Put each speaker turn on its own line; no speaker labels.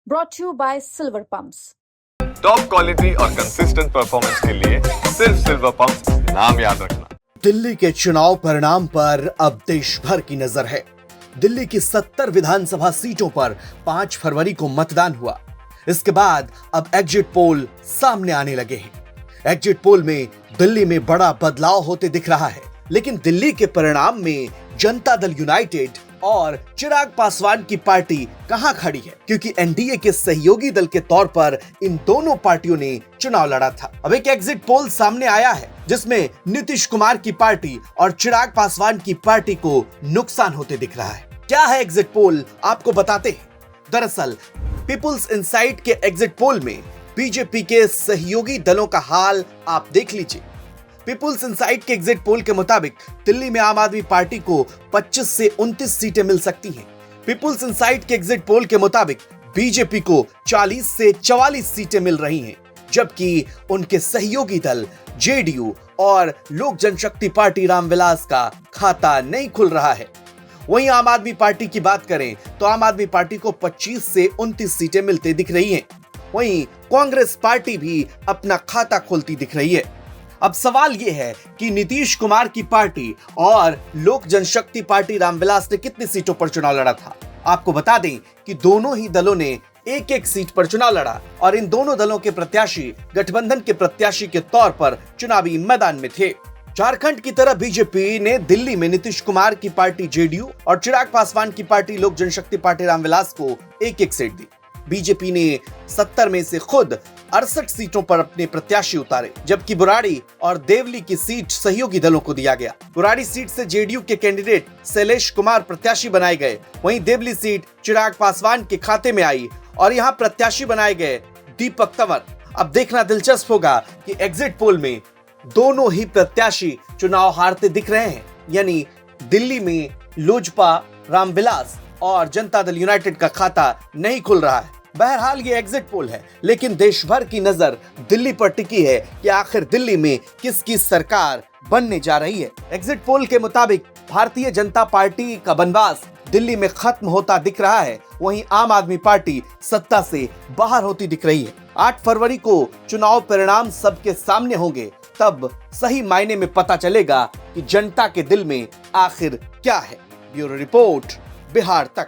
brought to you by Silver Pumps.
Top quality और consistent performance के लिए सिर्फ सिल्वर पंप्स नाम याद रखना।
दिल्ली के चुनाव परिणाम पर अब देश भर की नजर है। दिल्ली की 70 विधानसभा सीटों पर 5 फरवरी को मतदान हुआ। इसके बाद अब एग्जिट पोल सामने आने लगे हैं। एग्जिट पोल में दिल्ली में बड़ा बदलाव होते दिख रहा है, लेकिन दिल्ली के परिणाम में जनता दल यूनाइटेड और चिराग पासवान की पार्टी कहां खड़ी है, क्योंकि एनडीए के सहयोगी दल के तौर पर इन दोनों पार्टियों ने चुनाव लड़ा था। अब एक एग्जिट पोल सामने आया है जिसमें नीतीश कुमार की पार्टी और चिराग पासवान की पार्टी को नुकसान होते दिख रहा है। क्या है एग्जिट पोल, आपको बताते हैं। दरअसल पीपुल्स इनसाइट के एग्जिट पोल में बीजेपी के सहयोगी दलों का हाल आप देख लीजिए। पीपुल्स इनसाइट के एग्जिट पोल के मुताबिक दिल्ली में आम आदमी पार्टी को 25 से 29 सीटें मिल सकती हैं। पीपुल्स इनसाइट के एग्जिट पोल के मुताबिक बीजेपी को 40 से 44 सीटें मिल रही हैं, जबकि उनके सहयोगी दल जेडीयू और लोक जनशक्ति पार्टी रामविलास का खाता नहीं खुल रहा है। वहीं आम आदमी पार्टी की बात करें तो आम आदमी पार्टी को 25 से 29 सीटें मिलती दिख रही हैं। वहीं कांग्रेस पार्टी भी अपना खाता खोलती दिख रही है। अब सवाल यह है कि नीतीश कुमार की पार्टी और लोक जनशक्ति पार्टी रामविलास ने कितनी सीटों पर चुनाव लड़ा था। आपको बता दें कि दोनों ही दलों ने एक एक सीट पर चुनाव लड़ा और इन दोनों दलों के प्रत्याशी गठबंधन के प्रत्याशी के तौर पर चुनावी मैदान में थे। झारखंड की तरह बीजेपी ने दिल्ली में नीतीश कुमार की पार्टी जेडीयू और चिराग पासवान की पार्टी लोक जनशक्ति पार्टी रामविलास को एक एक सीट दी। बीजेपी ने 70 में से खुद 68 सीटों पर अपने प्रत्याशी उतारे, जबकि बुराड़ी और देवली की सीट सहयोगी दलों को दिया गया। बुराड़ी सीट से जेडीयू के कैंडिडेट शैलेश कुमार प्रत्याशी बनाए गए। वहीं देवली सीट चिराग पासवान के खाते में आई और यहां प्रत्याशी बनाए गए दीपक तंवर। अब देखना दिलचस्प होगा कि एग्जिट पोल में दोनों ही प्रत्याशी चुनाव हारते दिख रहे हैं, यानी दिल्ली में लोजपा रामविलास और जनता दल यूनाइटेड का खाता नहीं खुल रहा है। बहरहाल ये एग्जिट पोल है, लेकिन देश भर की नजर दिल्ली पर टिकी है कि आखिर दिल्ली में किसकी सरकार बनने जा रही है। एग्जिट पोल के मुताबिक भारतीय जनता पार्टी का बनवास दिल्ली में खत्म होता दिख रहा है, वहीं आम आदमी पार्टी सत्ता से बाहर होती दिख रही है। 8 फरवरी को चुनाव परिणाम सबके सामने होंगे, तब सही मायने में पता चलेगा कि जनता के दिल में आखिर क्या है। ब्यूरो रिपोर्ट, बिहार तक।